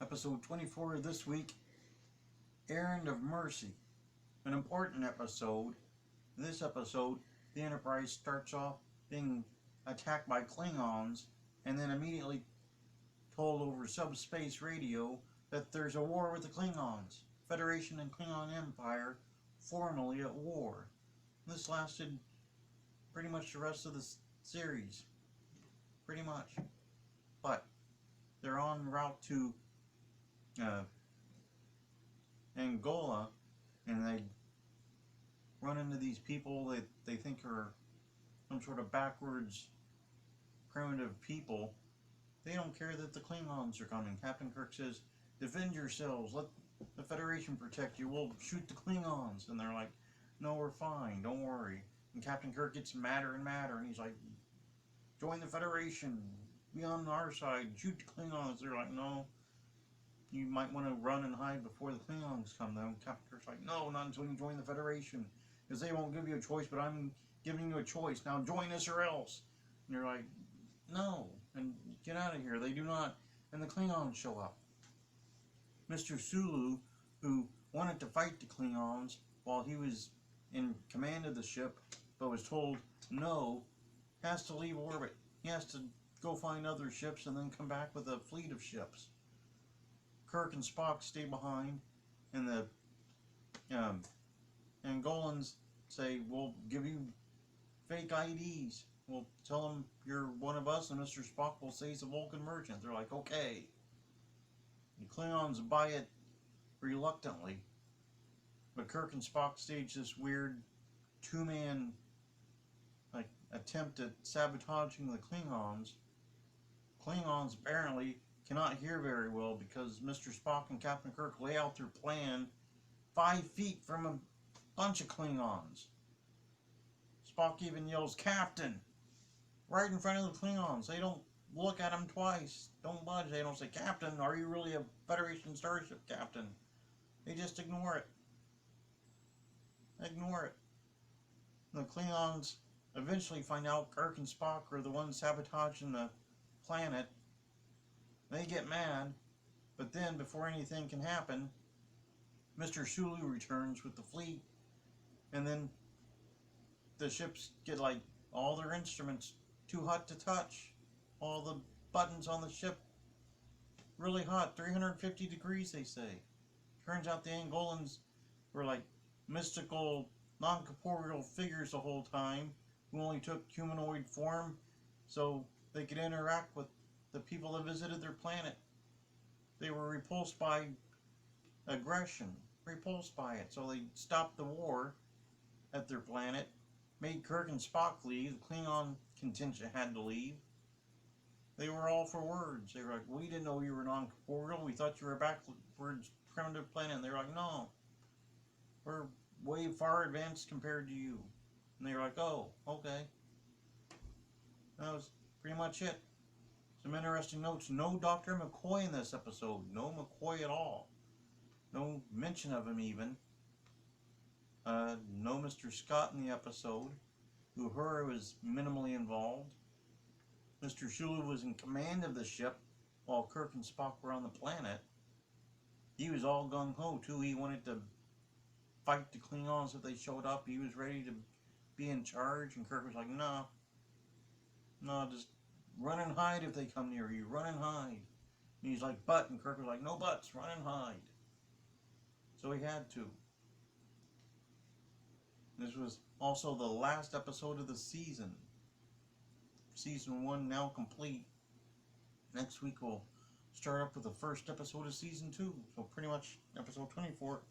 Episode 24 this week, Errand of Mercy. An important episode. In this episode, the Enterprise starts off being attacked by Klingons and then immediately told over subspace radio that there's a war with the Klingons. Federation and Klingon Empire formally at war. This lasted pretty much the rest of the series. Pretty much. But they're en route to Angola, and they run into these people that they think are some sort of backwards primitive people. They don't care that the Klingons are coming. Captain Kirk says, defend yourselves, let the Federation protect you, we'll shoot the Klingons. And they're like, no, we're fine, don't worry. And Captain Kirk gets madder and madder, and he's like, join the Federation, be on our side, shoot the Klingons. They're like, no, you might want to run and hide before the Klingons come, though. Captain Kirk's like, no, not until you join the Federation, because they won't give you a choice, but I'm giving you a choice. Now join us or else. And you're like, no, and get out of here. They do not. And the Klingons show up. Mr. Sulu, who wanted to fight the Klingons while he was in command of the ship, but was told no, has to leave orbit. He has to go find other ships and then come back with a fleet of ships. Kirk and Spock stay behind, and the Angolans say, we'll give you fake IDs. We'll tell them you're one of us, and Mr. Spock will say he's a Vulcan merchant. They're like, okay. The Klingons buy it reluctantly, but Kirk and Spock stage this weird two-man attempt at sabotaging the Klingons. Klingons apparently cannot hear very well because Mr. Spock and Captain Kirk lay out their plan 5 feet from a bunch of Klingons. Spock even yells, Captain, right in front of the Klingons. They don't look at him twice. Don't budge. They don't say, Captain, are you really a Federation starship, Captain? They just ignore it. Ignore it. The Klingons eventually find out Kirk and Spock are the ones sabotaging the planet. They get mad, but then before anything can happen, Mr. Sulu returns with the fleet, and then the ships get all their instruments too hot to touch. All the buttons on the ship really hot, 350 degrees they say. Turns out the Angolans were mystical, non-corporeal figures the whole time, who only took humanoid form so they could interact with the people that visited their planet. They were repulsed by aggression, repulsed by it, so they stopped the war at their planet, made Kirk and Spock leave. The Klingon contingent had to leave. They were all for words. They were like, we didn't know you were non-corporeal, we thought you were a backwards primitive planet. And they were like, no, we're way far advanced compared to you. And they were like, oh, okay. That was pretty much it. Some interesting notes. No Dr. McCoy in this episode. No McCoy at all. No mention of him even. No Mr. Scott in the episode. Uhura was minimally involved. Mr. Sulu was in command of the ship while Kirk and Spock were on the planet. He was all gung-ho too. He wanted to fight the Klingons if they showed up. He was ready to be in charge, and Kirk was like, no, just run and hide if they come near you. Run and hide. And he's like, but, and Kirk was like, no buts, run and hide. So he had to. This was also the last episode of the season. Season 1 now complete. Next week we'll start up with the first episode of Season 2. So pretty much episode 24